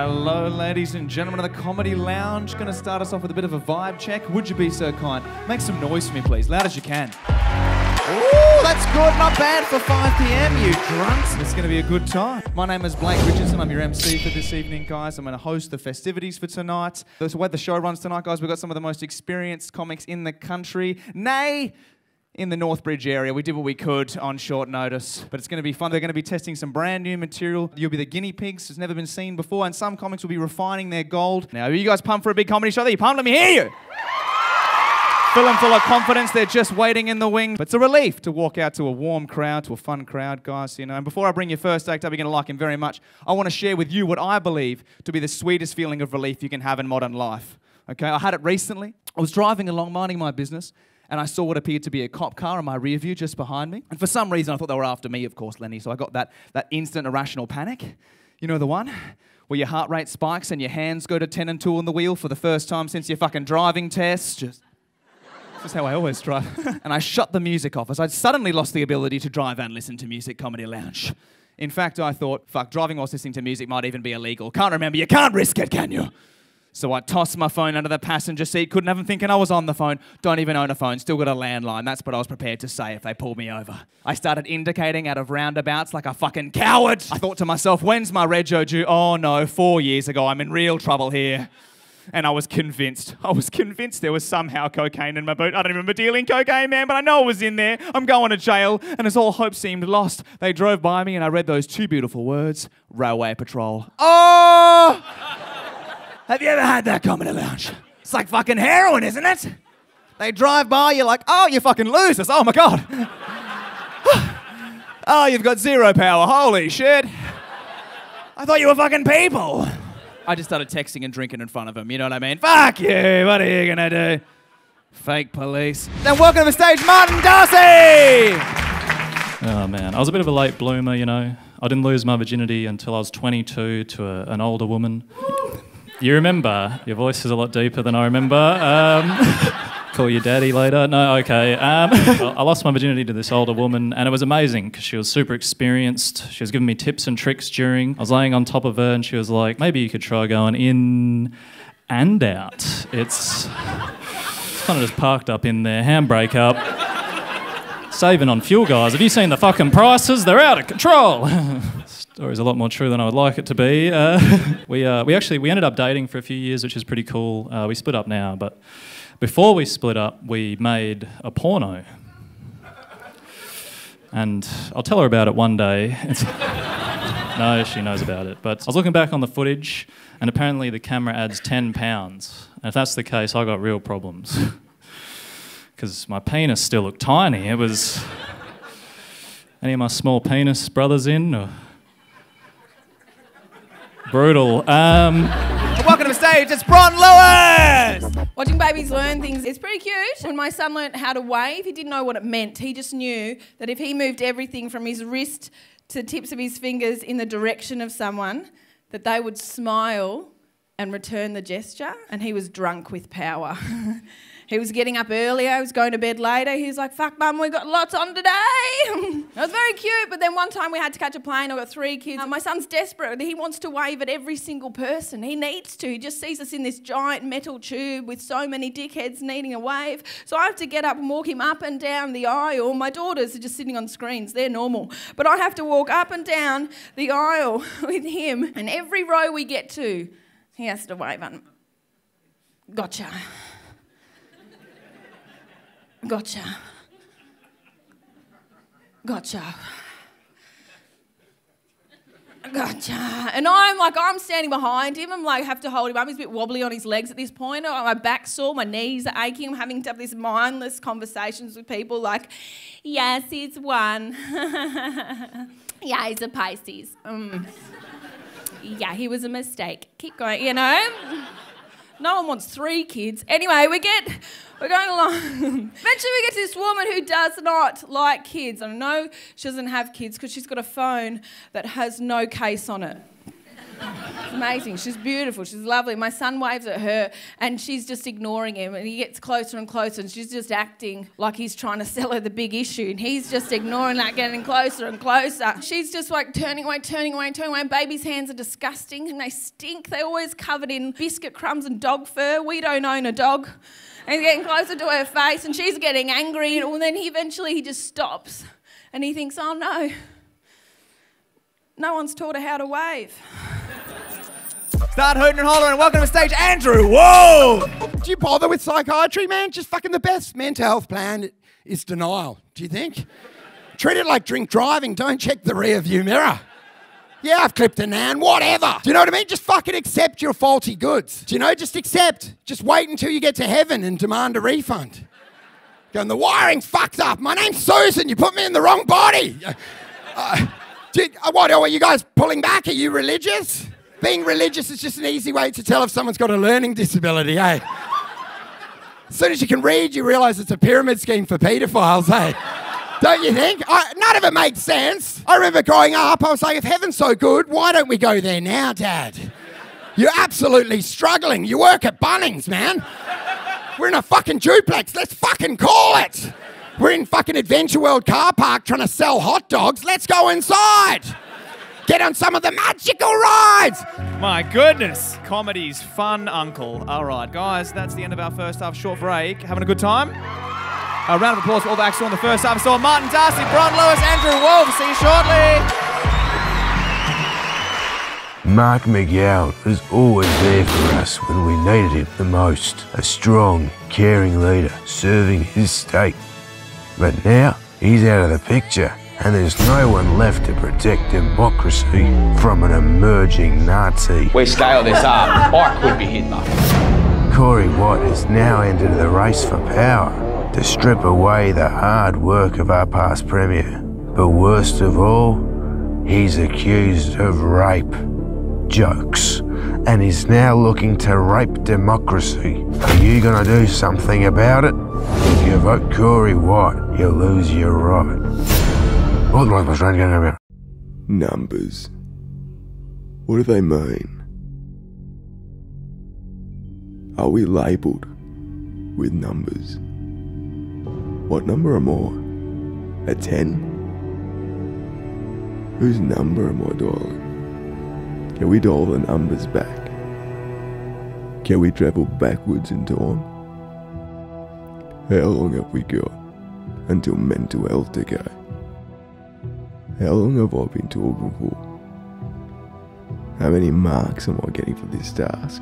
Hello, ladies and gentlemen of the Comedy Lounge. Going to start us off with a bit of a vibe check. Would you be so kind? Make some noise for me, please. Loud as you can. Ooh, that's good. Not bad for 5 p.m, you drunks. It's going to be a good time. My name is Blake Richardson. I'm your MC for this evening, guys. I'm going to host the festivities for tonight. That's the way the show runs tonight, guys. We've got some of the most experienced comics in the country. Nay, in the Northbridge area. We did what we could on short notice, but it's going to be fun. They're going to be testing some brand new material. You'll be the guinea pigs. It's never been seen before, and some comics will be refining their gold. Now, are you guys pumped for a big comedy show? Are you pumped? Let me hear you. Feeling full of confidence. They're just waiting in the wings. But it's a relief to walk out to a warm crowd, to a fun crowd, guys, you know. And before I bring your first act up, you're going to like him very much. I want to share with you what I believe to be the sweetest feeling of relief you can have in modern life. Okay, I had it recently. I was driving along, minding my business, and I saw what appeared to be a cop car in my rear view just behind me. And for some reason, I thought they were after me, of course, Lenny. So I got that instant irrational panic. You know the one? Where your heart rate spikes and your hands go to 10 and 2 on the wheel for the first time since your fucking driving test. Just how I always drive. And I shut the music off as I'd suddenly lost the ability to drive and listen to music Comedy Lounge. In fact, I thought, fuck, driving whilst listening to music might even be illegal. Can't remember, you can't risk it, can you? So I tossed my phone under the passenger seat, couldn't have them thinking I was on the phone. Don't even own a phone, still got a landline. That's what I was prepared to say if they pulled me over. I started indicating out of roundabouts like a fucking coward. I thought to myself, when's my rego due? Oh no, 4 years ago, I'm in real trouble here. And I was convinced there was somehow cocaine in my boot. I don't remember dealing cocaine, man, but I know it was in there. I'm going to jail, and as all hope seemed lost, they drove by me and I read those two beautiful words, Railway Patrol. Oh! Have you ever had that, Comedy Lounge? It's like fucking heroin, isn't it? They drive by, you're like, oh, you fucking losers. Oh, my God. Oh, you've got zero power. Holy shit. I thought you were fucking people. I just started texting and drinking in front of them, you know what I mean? Fuck you, what are you gonna do? Fake police. Then welcome to the stage, Martin Darcy! Oh man, I was a bit of a late bloomer, you know. I didn't lose my virginity until I was 22 to an older woman. You remember? Your voice is a lot deeper than I remember. Call you daddy later. No, okay. I lost my virginity to this older woman, and it was amazing because she was super experienced. She was giving me tips and tricks during. I was laying on top of her, and she was like, maybe you could try going in and out. It's kind of just parked up in there, handbrake up. Saving on fuel, guys. Have you seen the fucking prices? They're out of control. Story's a lot more true than I would like it to be. We ended up dating for a few years, which is pretty cool. We split up now, but before we split up, we made a porno. And I'll tell her about it one day. No, she knows about it. But I was looking back on the footage, and apparently the camera adds 10 pounds. And if that's the case, I got real problems. Because my penis still looked tiny. It was... Any of my small penis brothers in? Or... Brutal. Welcome to the stage, it's Bron Lewis! Watching babies learn things is pretty cute. When my son learnt how to wave, he didn't know what it meant. He just knew that if he moved everything from his wrist to the tips of his fingers in the direction of someone, that they would smile and return the gesture, and he was drunk with power. He was getting up earlier, he was going to bed later. He was like, fuck mum, we've got lots on today. It was very cute, but then one time we had to catch a plane. I've got 3 kids. My son's desperate. He wants to wave at every single person. He needs to. He just sees us in this giant metal tube with so many dickheads needing a wave. So I have to get up and walk him up and down the aisle. My daughters are just sitting on screens. They're normal. But I have to walk up and down the aisle with him. And every row we get to, he has to wave at them. Gotcha. Gotcha. Gotcha. Gotcha. And I'm standing behind him. I'm like, have to hold him up. He's a bit wobbly on his legs at this point. My back's sore, my knees are aching. I'm having to have these mindless conversations with people like, yes, he's one. Yeah, he's a Pisces. Yeah, he was a mistake. Keep going, you know. No one wants 3 kids. Anyway, we're going along. Eventually we get to this woman who does not like kids. I know she doesn't have kids because she's got a phone that has no case on it. It's amazing. She's beautiful. She's lovely. My son waves at her and she's just ignoring him, and he gets closer and closer, and she's just acting like he's trying to sell her the big issue, and he's just ignoring that, getting closer and closer. She's just like turning away. Baby's hands are disgusting and they stink. They're always covered in biscuit crumbs and dog fur. We don't own a dog. And he's getting closer to her face and she's getting angry, and then eventually he just stops and he thinks, oh no, no one's taught her how to wave. Start hooting and hollering. Welcome to the stage, Andrew. Whoa! Do you bother with psychiatry, man? Just fucking the best mental health plan is denial, do you think? Treat it like drink driving. Don't check the rear view mirror. Yeah, I've clipped a nan, whatever. Do you know what I mean? Just fucking accept your faulty goods. Do you know? Just accept. Just wait until you get to heaven and demand a refund. Going, the wiring's fucked up. My name's Susan. You put me in the wrong body. What are you guys pulling back? Are you religious? Being religious is just an easy way to tell if someone's got a learning disability, eh? As soon as you can read, you realise it's a pyramid scheme for paedophiles, eh? Don't you think? None of it makes sense. I remember growing up, I was like, if heaven's so good, why don't we go there now, Dad? You're absolutely struggling. You work at Bunnings, man. We're in a fucking duplex. Let's fucking call it. We're in fucking Adventure World car park trying to sell hot dogs. Let's go inside. Get on some of the magical rides. My goodness. Comedy's fun uncle. All right, guys, that's the end of our first half short break. Having a good time? A round of applause for all the acts on the first half. So Martin Darcy, Bron Lewis, Andrew Wolf. See you shortly. Mark McGowan was always there for us when we needed him the most. A strong, caring leader serving his state. But now he's out of the picture, and there's no one left to protect democracy from an emerging Nazi. We scale this up, I could be Hitler. Corey Watt has now entered the race for power to strip away the hard work of our past premier. But worst of all, he's accused of rape. Jokes. And he's now looking to rape democracy. Are you gonna do something about it? If you vote Corey Watt, you'll lose your right. What was my friend going about? Numbers. What do they mean? Are we labelled with numbers? What number am I? A 10? Whose number am I dialing? Can we dial the numbers back? Can we travel backwards in time? How long have we got until mental health decay? How long have I been talking for? How many marks am I getting for this task?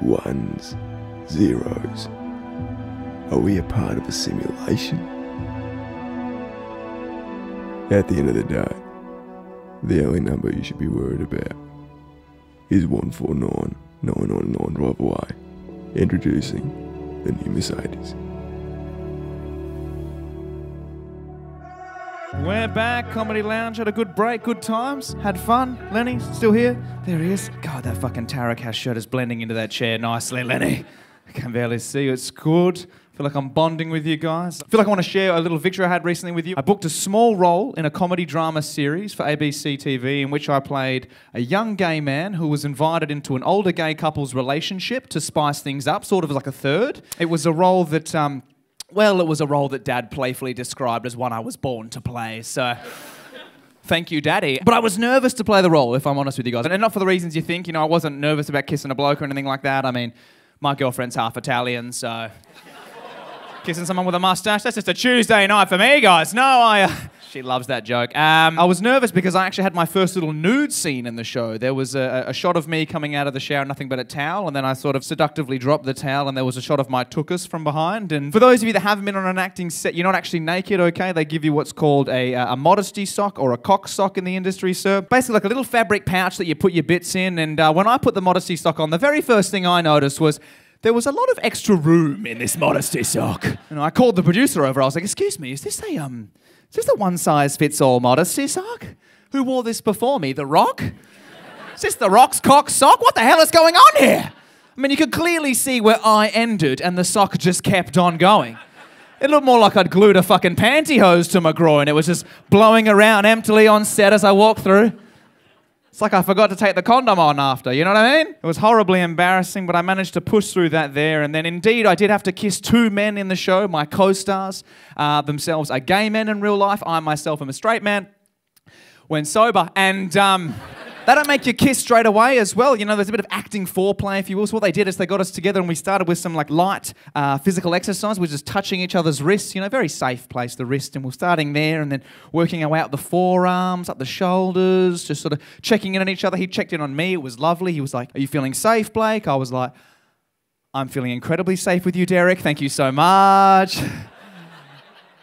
Ones, zeros. Are we a part of a simulation? At the end of the day, the only number you should be worried about is 149-999 drive away. Introducing the new Mercedes. We're back, Comedy Lounge. Had a good break, good times, had fun. Lenny, still here? There he is. God, that fucking Tarakas shirt is blending into that chair nicely, Lenny. I can barely see you. It's good. I feel like I'm bonding with you guys. I feel like I want to share a little victory I had recently with you. I booked a small role in a comedy drama series for ABC TV in which I played a young gay man who was invited into an older gay couple's relationship to spice things up, sort of like a third. It was a role that, it was a role that Dad playfully described as one I was born to play, so... Thank you, Daddy. But I was nervous to play the role, if I'm honest with you guys. And not for the reasons you think. You know, I wasn't nervous about kissing a bloke or anything like that. I mean, my girlfriend's half Italian, so... Kissing someone with a mustache? That's just a Tuesday night for me, guys. No, she loves that joke. I was nervous because I actually had my first little nude scene in the show. There was a shot of me coming out of the shower, nothing but a towel, and then I sort of seductively dropped the towel, and there was a shot of my tuchus from behind. And for those of you that haven't been on an acting set, you're not actually naked, okay? They give you what's called a modesty sock or a cock sock in the industry, sir. Basically like a little fabric pouch that you put your bits in, and when I put the modesty sock on, the very first thing I noticed was there was a lot of extra room in this modesty sock. And I called the producer over. I was like, excuse me, is this a one-size-fits-all modesty sock? Who wore this before me? The Rock? Is this The Rock's cock sock? What the hell is going on here? I mean, you could clearly see where I ended and the sock just kept on going. It looked more like I'd glued a fucking pantyhose to my groin. It was just blowing around emptily on set as I walked through. It's like I forgot to take the condom on after, you know what I mean? It was horribly embarrassing, but I managed to push through that there. And then indeed, I did have to kiss 2 men in the show. My co-stars themselves are gay men in real life. I myself am a straight man when sober. And they don't make you kiss straight away as well. You know, there's a bit of acting foreplay, if you will. So what they did is they got us together and we started with some like light physical exercise. We're just touching each other's wrists, you know, very safe place, the wrist. And we're starting there and then working our way up the forearms, up the shoulders, just sort of checking in on each other. He checked in on me. It was lovely. He was like, "Are you feeling safe, Blake?" I was like, "I'm feeling incredibly safe with you, Derek. Thank you so much."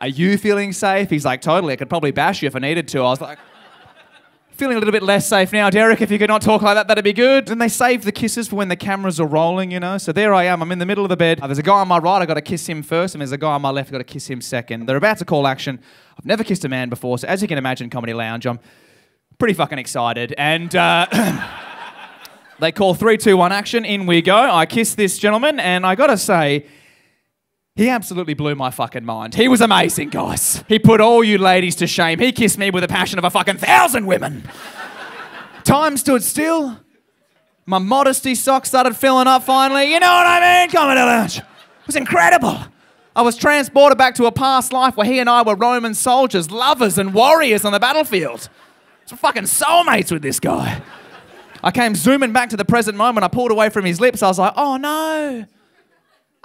"Are you feeling safe?" He's like, "Totally. I could probably bash you if I needed to." I was like, "Feeling a little bit less safe now, Derek. If you could not talk like that, that'd be good." And they save the kisses for when the cameras are rolling, you know. So there I am. I'm in the middle of the bed. There's a guy on my right. I got to kiss him first, and there's a guy on my left. I got to kiss him second. They're about to call action. I've never kissed a man before, so as you can imagine, Comedy Lounge, I'm pretty fucking excited. And they call 3, 2, 1 action. In we go. I kiss this gentleman, and I got to say, he absolutely blew my fucking mind. He was amazing, guys. He put all you ladies to shame. He kissed me with the passion of a fucking 1,000 women. Time stood still. My modesty socks started filling up finally. You know what I mean? Comedy Lounge. It was incredible. I was transported back to a past life where he and I were Roman soldiers, lovers and warriors on the battlefield. Some fucking soulmates with this guy. I came zooming back to the present moment. I pulled away from his lips. I was like, "Oh no.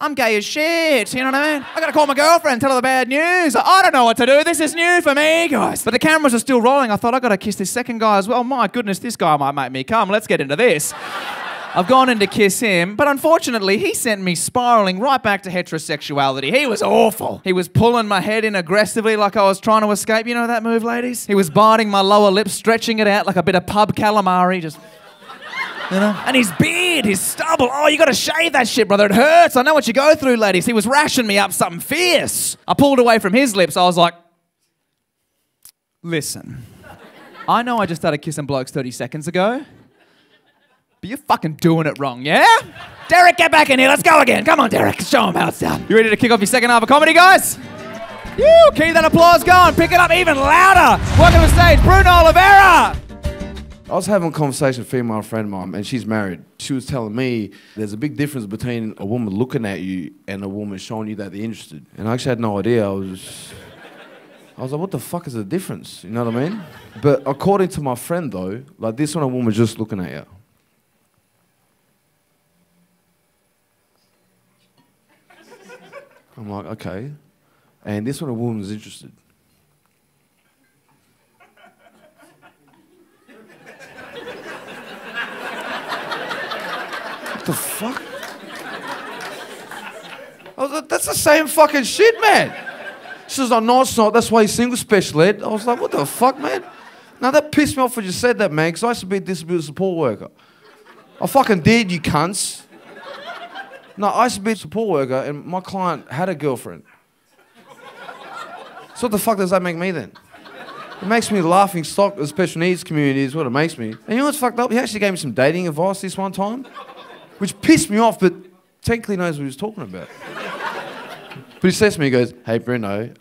I'm gay as shit," you know what I mean? I gotta call my girlfriend, tell her the bad news. I don't know what to do. This is new for me, guys. But the cameras are still rolling. I thought, I gotta kiss this second guy as well. My goodness, this guy might make me come. Let's get into this. I've gone in to kiss him, but unfortunately, he sent me spiraling right back to heterosexuality. He was awful. He was pulling my head in aggressively like I was trying to escape. You know that move, ladies? He was biting my lower lip, stretching it out like a bit of pub calamari, just... You know? And his beard, his stubble. Oh, you got to shave that shit, brother. It hurts. I know what you go through, ladies. He was rashing me up something fierce. I pulled away from his lips. I was like, "Listen, I know I just started kissing blokes 30 seconds ago, but you're fucking doing it wrong, yeah? Derek, get back in here. Let's go again. Come on, Derek. Show him how it's done." You ready to kick off your second half of comedy, guys? You keep that applause going. Pick it up even louder. Welcome to the stage, Bruno Oliveira. I was having a conversation with a female friend of mine, and she's married. She was telling me there's a big difference between a woman looking at you and a woman showing you that they're interested. And I actually had no idea. I was like, what the fuck is the difference? You know what I mean? But according to my friend, though, like this one, a woman's just looking at you. I'm like, okay. And this one, a woman's interested. What the fuck? I was like, that's the same fucking shit, man. She says, "Oh, no, it's not. That's why he's single, special ed." I was like, what the fuck, man? Now, that pissed me off when you said that, man, because I used to be a disability support worker. I fucking did, you cunts. No, I used to be a support worker, and my client had a girlfriend. So what the fuck does that make me, then? It makes me a laughing stock of the special needs community is what it makes me. And you know what's fucked up? He actually gave me some dating advice this one time, which pissed me off, but technically knows what he was talking about. But he says to me, he goes, "Hey, Bruno,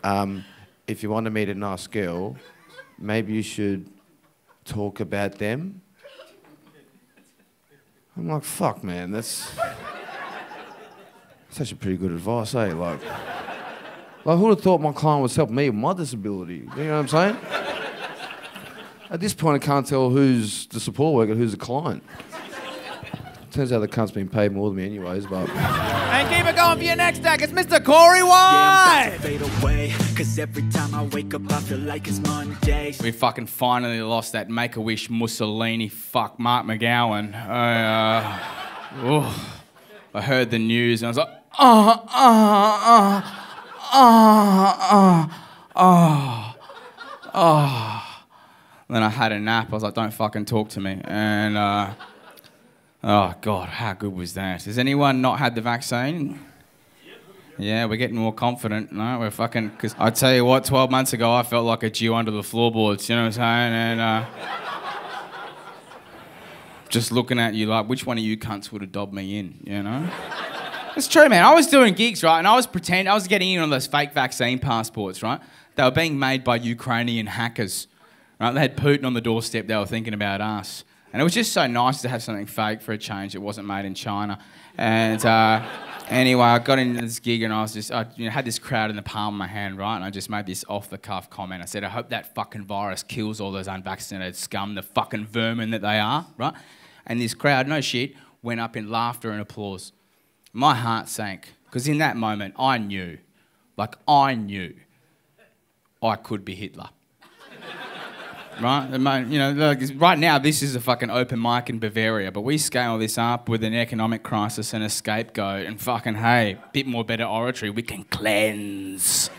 if you want to meet a nice girl, maybe you should talk about them." I'm like, fuck, man, that's actually pretty good advice, eh? Like who would have thought my client was helping me with my disability? You know what I'm saying? At this point, I can't tell who's the support worker, who's the client. Turns out the cunt's been paid more than me anyways, but... And keep it going for your next act. It's Mr. Corey White! We fucking finally lost that Make-A-Wish Mussolini fuck Mark McGowan. I heard the news and I was like, Then I had a nap. I was like, don't fucking talk to me. And, oh, God, how good was that? Has anyone not had the vaccine? Yeah, we're getting more confident. No, we're fucking... Because I tell you what, 12 months ago, I felt like a Jew under the floorboards, you know what I'm saying? And just looking at you like, which one of you cunts would have dobbed me in, you know? It's true, man. I was doing gigs, right? And I was getting in on those fake vaccine passports, right? They were being made by Ukrainian hackers, right? They had Putin on the doorstep. They were thinking about us. And it was just so nice to have something fake for a change that wasn't made in China. And anyway, I got into this gig and I had this crowd in the palm of my hand, right? And I just made this off-the-cuff comment. I said, I hope that fucking virus kills all those unvaccinated scum, the fucking vermin that they are, right? And this crowd, no shit, went up in laughter and applause. My heart sank, because in that moment, I knew I could be Hitler. Right? Right now, this is a fucking open mic in Bavaria, but we scale this up with an economic crisis and a scapegoat, and fucking, hey, bit more better oratory, we can cleanse.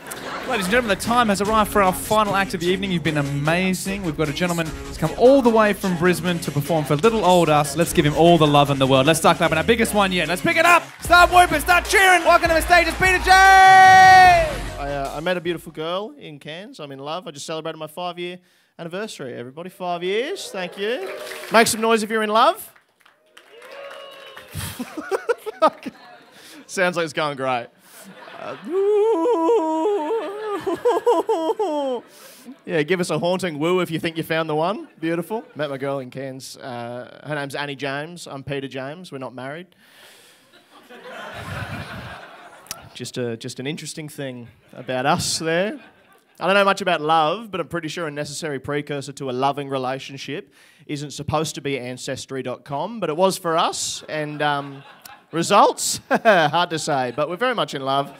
Ladies and gentlemen, the time has arrived for our final act of the evening. You've been amazing. We've got a gentleman who's come all the way from Brisbane to perform for little old us. Let's give him all the love in the world. Let's start clapping. Our biggest one yet. Let's pick it up. Start whooping. Start cheering. Welcome to the stage. It's Peter James. I met a beautiful girl in Cairns. I'm in love. I just celebrated my 5-year anniversary, everybody. 5 years. Thank you. Make some noise if you're in love. Sounds like it's going great. Yeah, give us a haunting woo if you think you found the one. Beautiful. Met my girl in Cairns. Her name's Annie James. I'm Peter James. We're not married. Just an interesting thing about us there. I don't know much about love, but I'm pretty sure a necessary precursor to a loving relationship isn't supposed to be Ancestry.com, but it was for us. And results? Hard to say, but we're very much in love.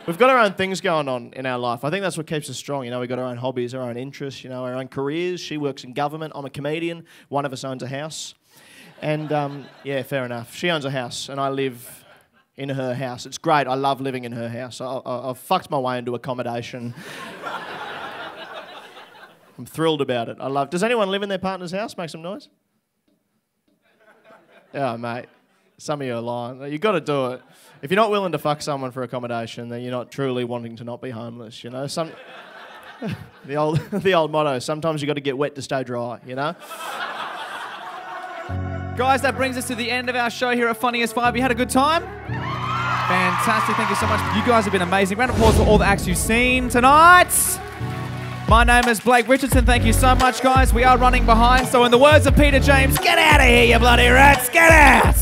We've got our own things going on in our life. I think that's what keeps us strong. You know, we've got our own hobbies, our own interests, you know, our own careers. She works in government. I'm a comedian. One of us owns a house. And, yeah, fair enough. She owns a house, and I live in her house. It's great. I love living in her house. I've fucked my way into accommodation. I'm thrilled about it. Does anyone live in their partner's house? Make some noise. Oh, mate. Some of you are lying. You've got to do it. If you're not willing to fuck someone for accommodation, then you're not truly wanting to not be homeless, you know? The old motto, sometimes you've got to get wet to stay dry, you know? Guys, that brings us to the end of our show here at Funniest Five. You had a good time? Fantastic. Thank you so much. You guys have been amazing. Round of applause for all the acts you've seen tonight. My name is Blake Richardson. Thank you so much, guys. We are running behind. So in the words of Peter James, get out of here, you bloody rats. Get out.